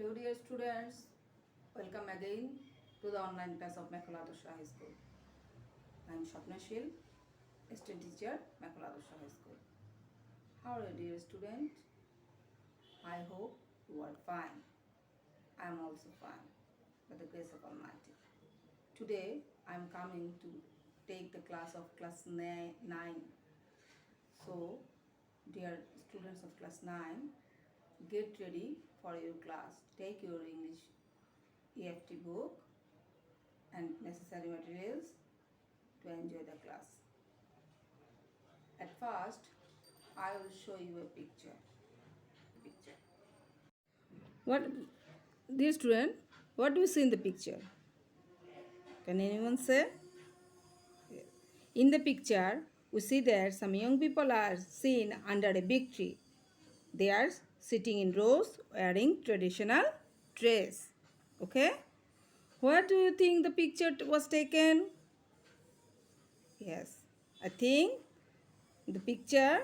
Hello dear students, welcome again to the online class of Mekhala Adarsh High School. I am Shapnashil, STEM teacher, Mekhala Adarsh High School. How are you dear student? I hope you are fine. I am also fine by the grace of Almighty. Today I am coming to take the class of class 9. So dear students of class 9, get ready for your class. Take your English EFT book and necessary materials to enjoy the class. At first, I will show you a picture. What, dear student, what do you see in the picture? Can anyone say? In the picture, we see that some young people are seen under a big tree. They are sitting in rows wearing traditional dress. Okay? Where do you think the picture was taken? Yes, I think the picture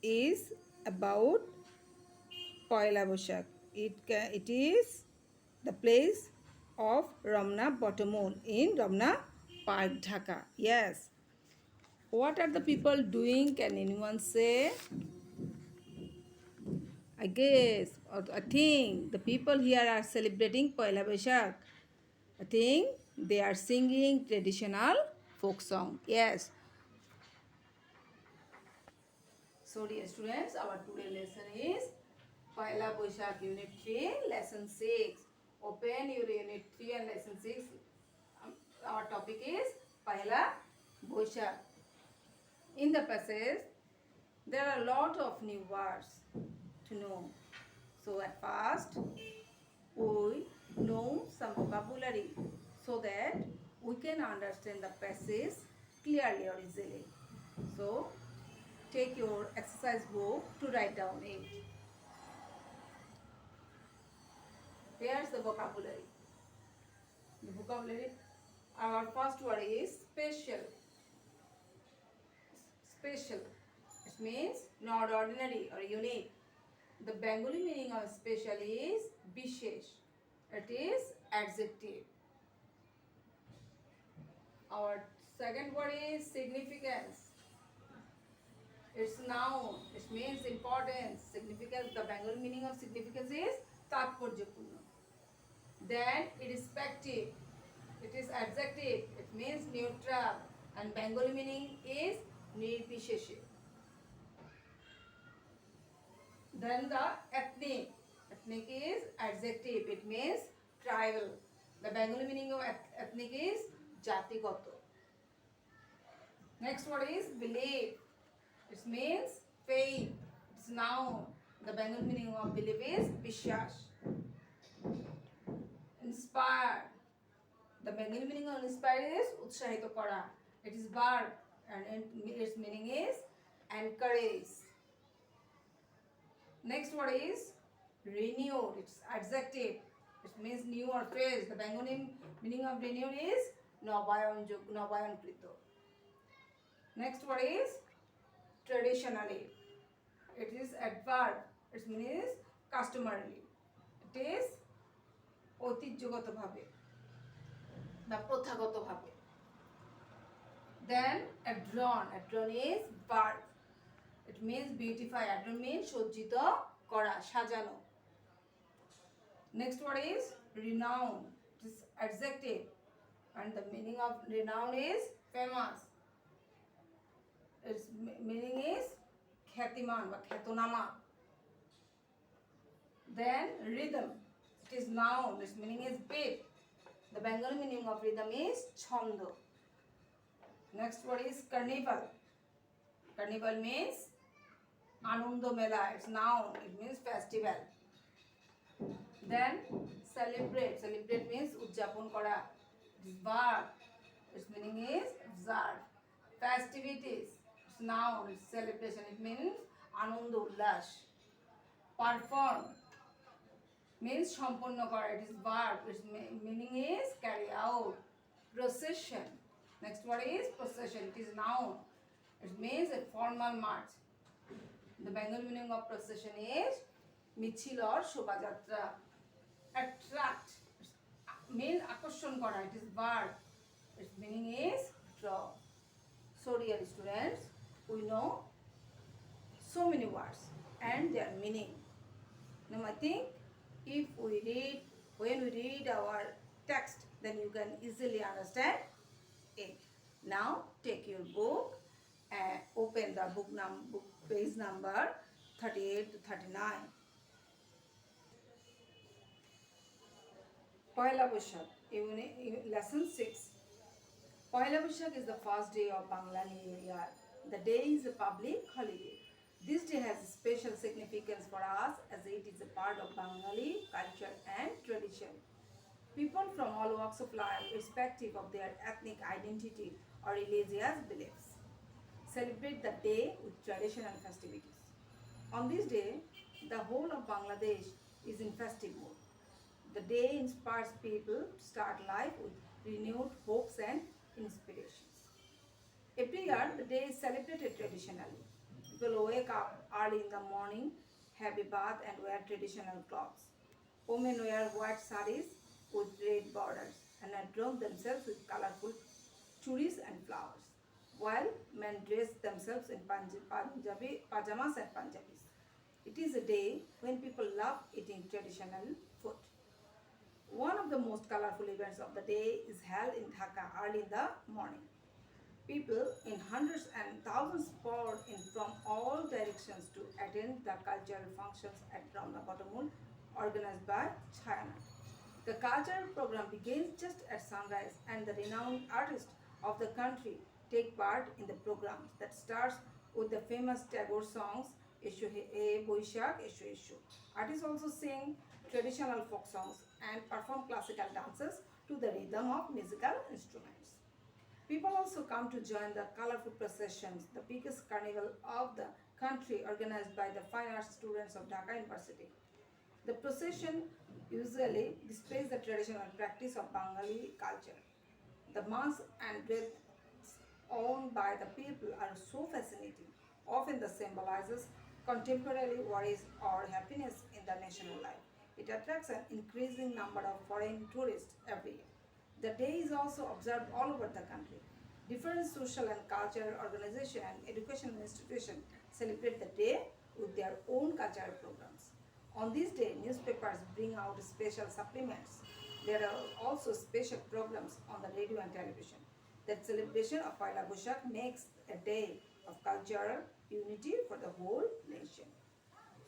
is about Poila Boshak. It is the place of Ramna Bottomol in Ramna Park, Dhaka. Yes. What are the people doing? Can anyone say? I guess, or I think the people here are celebrating Poila Boshak. I think they are singing traditional folk song. Yes. So dear students, our today lesson is Paila Boishak Unit 3, Lesson 6. Open your Unit 3 and Lesson 6. Our topic is Paila Boishak. In the passage, there are a lot of new words to know. So at first, we know some vocabulary so that we can understand the passage clearly or easily. So take your exercise book to write down it. Here's the vocabulary. The vocabulary, our first word is special. Special. It means not ordinary or unique. The Bengali meaning of special is bishesh. It is adjective. Our second word is significance. It's noun. It means importance. Significance. The Bengali meaning of significance is tatporjapurno. Then it is spective. It is adjective. It means neutral. And Bengali meaning is nirbisheshe. Then the ethnic. Ethnic is adjective. It means tribal. The Bengali meaning of ethnic is jatigoto. Next word is belief. It means faith. It's noun. The Bengali meaning of belief is bishas. Inspire. The Bengali meaning of inspire is utshahito kora. It is verb and its meaning is encourage. Next word is renewed. It's adjective. It means new or fresh. The Bengali meaning of renewed is nabayon krito. Next word is traditionally. It is adverb. Its meaning is customarily. It is ঐতিহ্যগত ভাবে বা প্রথাগত ভাবে. Then adorn. Adorn is verb. It means beautify. Adorn means সজ্জিত করা, সাজানো. Next word is renown. It is adjective. And the meaning of renown is famous. Its meaning is খ্যাতিমান বা খ্যাতনামা. Then rhythm. It is noun. Its meaning is beat. The Bengali meaning of rhythm is chhondo. Next word is carnival. Carnival means Anundo Mela. It's noun. It means festival. Then celebrate. Celebrate means udjapon kora. It's verb. Its meaning is observe. Festivities. It's noun. It's celebration. It means Anundo Ullash. Perform means সম্পন্ন করা. It is verb. Its meaning is carry out. Procession. Next word is procession. It is noun. It means a formal march. The Bengali meaning of procession is মিছিল or শোভাযাত্রা. attract. Mean আকর্ষণ করা. It is verb. Its meaning is draw. So dear students, we know so many words and their meaning. Now I think if when we read our text, then you can easily understand it. Now take your book and open the book page number 38 to 39. Poila Boishakh, lesson 6. Poila Boishakh is the first day of Bangla New Year. The day is a public holiday. This day has a special significance for us as it is a part of Bengali culture and tradition. People from all walks of life, irrespective of their ethnic identity or religious beliefs, celebrate the day with traditional festivities. On this day, the whole of Bangladesh is in festive mood. The day inspires people to start life with renewed hopes and inspirations. Every year, the day is celebrated traditionally. People wake up early in the morning, have a bath, and wear traditional clothes. Women wear white saris with red borders and adorn themselves with colorful churis and flowers, while men dress themselves in pajamas and Punjabis. It is a day when people love eating traditional food. One of the most colorful events of the day is held in Dhaka early in the morning. People in hundreds and thousands poured in from all directions to attend the cultural functions at Ramna Batamul organized by China. The cultural program begins just at sunrise and the renowned artists of the country take part in the program that starts with the famous Tagore songs Esho He Boishakh Esho Esho. Artists also sing traditional folk songs and perform classical dances to the rhythm of musical instruments. People also come to join the colorful processions, the biggest carnival of the country organized by the fine arts students of Dhaka University. The procession usually displays the traditional practice of Bengali culture. The masks and dress owned by the people are so fascinating. Often the symbolizes contemporary worries or happiness in the national life. It attracts an increasing number of foreign tourists every year. The day is also observed all over the country. Different social and cultural organizations and educational institutions celebrate the day with their own cultural programs. On this day, newspapers bring out special supplements. There are also special programs on the radio and television. That celebration of Poila Boishakh makes a day of cultural unity for the whole nation.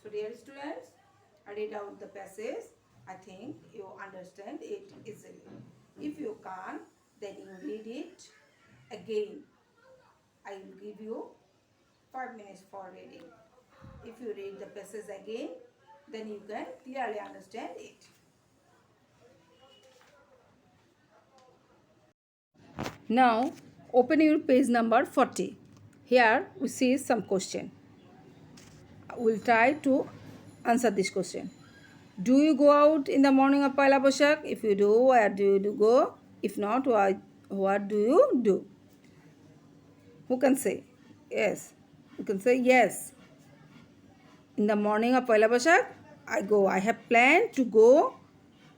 So dear students, I read out the passage. I think you understand it easily. If you can't, then you read it again. I will give you 5 minutes for reading. If you read the passage again, then you can clearly understand it. Now, open your page number 40. Here we see some question. We'll try to answer this question. Do you go out in the morning of Poila Boishakh? If you do, where do you go? If not, what do you do? Who can say? Yes. You can say yes. In the morning of Poila Boishakh, I go. I have planned to go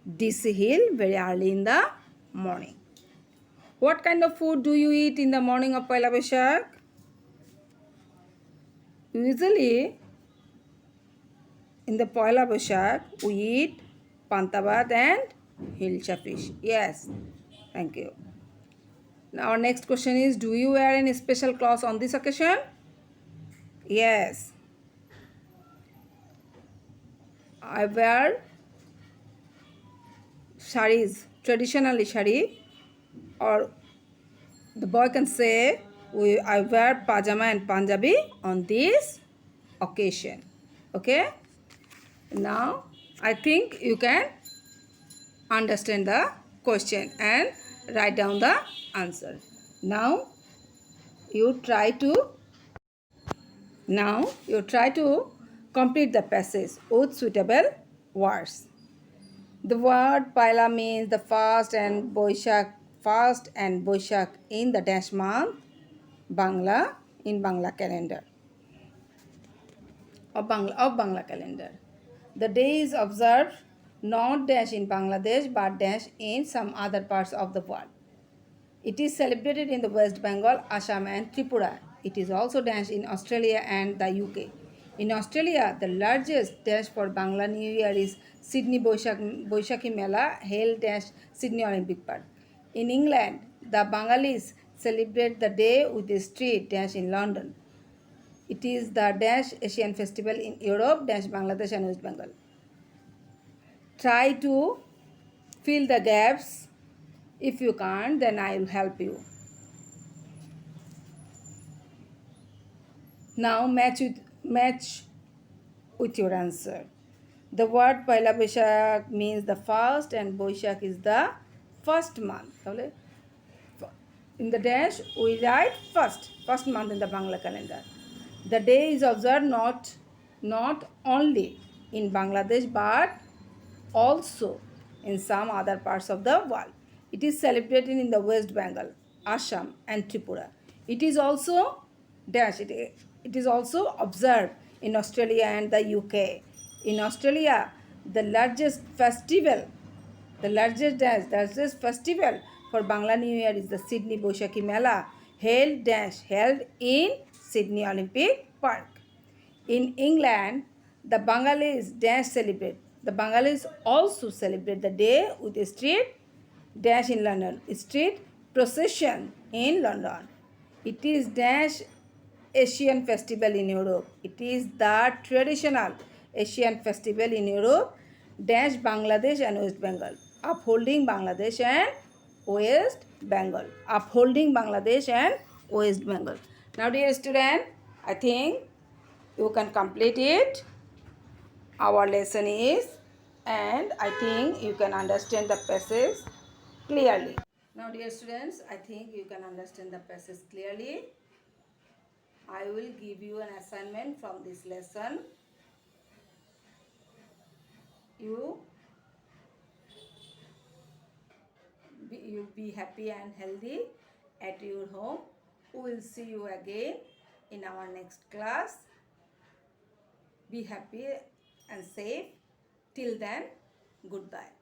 DC Hill very early in the morning. What kind of food do you eat in the morning of Poila Boishakh? Usually, in the Poila Boishakh, we eat pantabad and hilcha fish. Yes. Thank you. Now, our next question is, do you wear any special clothes on this occasion? Yes. I wear saris, traditionally sari, or the boy can say I wear pajama and Punjabi on this occasion. Okay? Now, I think you can understand the question and write down the answer. Now, you try to complete the passage with suitable words. The word Paila means the fast and Boishakh in the dash month in Bangla calendar of Bangla calendar. The day is observed not dash in Bangladesh but dash in some other parts of the world. It is celebrated in the West Bengal, Assam, and Tripura. It is also danced in Australia and the UK. In Australia, the largest dash for Bangla New Year is Sydney Boishakhi Mela, held dash Sydney Olympic Park. In England, the Bengalis celebrate the day with a street dash in London. It is the dash Asian festival in Europe, dash Bangladesh and West Bengal. Try to fill the gaps. If you can't, then I will help you. Now match with your answer. The word Paila Boishakh means the first and Boishakh is the first month. In the dash we write first month in the Bangla calendar. The day is observed not only in Bangladesh but also in some other parts of the world. It is celebrated in the West Bengal, Assam and Tripura. It is also it is also observed in Australia and the UK. In Australia, the largest festival for Bangla New Year is the Sydney Boishakhi Mela, held in Sydney Olympic Park. In England, the Bengalis also celebrate the day with a street procession in London. It is dash Asian festival in Europe. It is the traditional Asian festival in Europe, dash Bangladesh and West Bengal, upholding Bangladesh and West Bengal. Upholding Bangladesh and West Bengal. Now, dear student, I think you can complete it. Our lesson is, and I think you can understand the passage clearly. Now, dear students, I think you can understand the passage clearly. I will give you an assignment from this lesson. You be happy and healthy at your home. We will see you again in our next class. Be happy and safe. Till then, goodbye.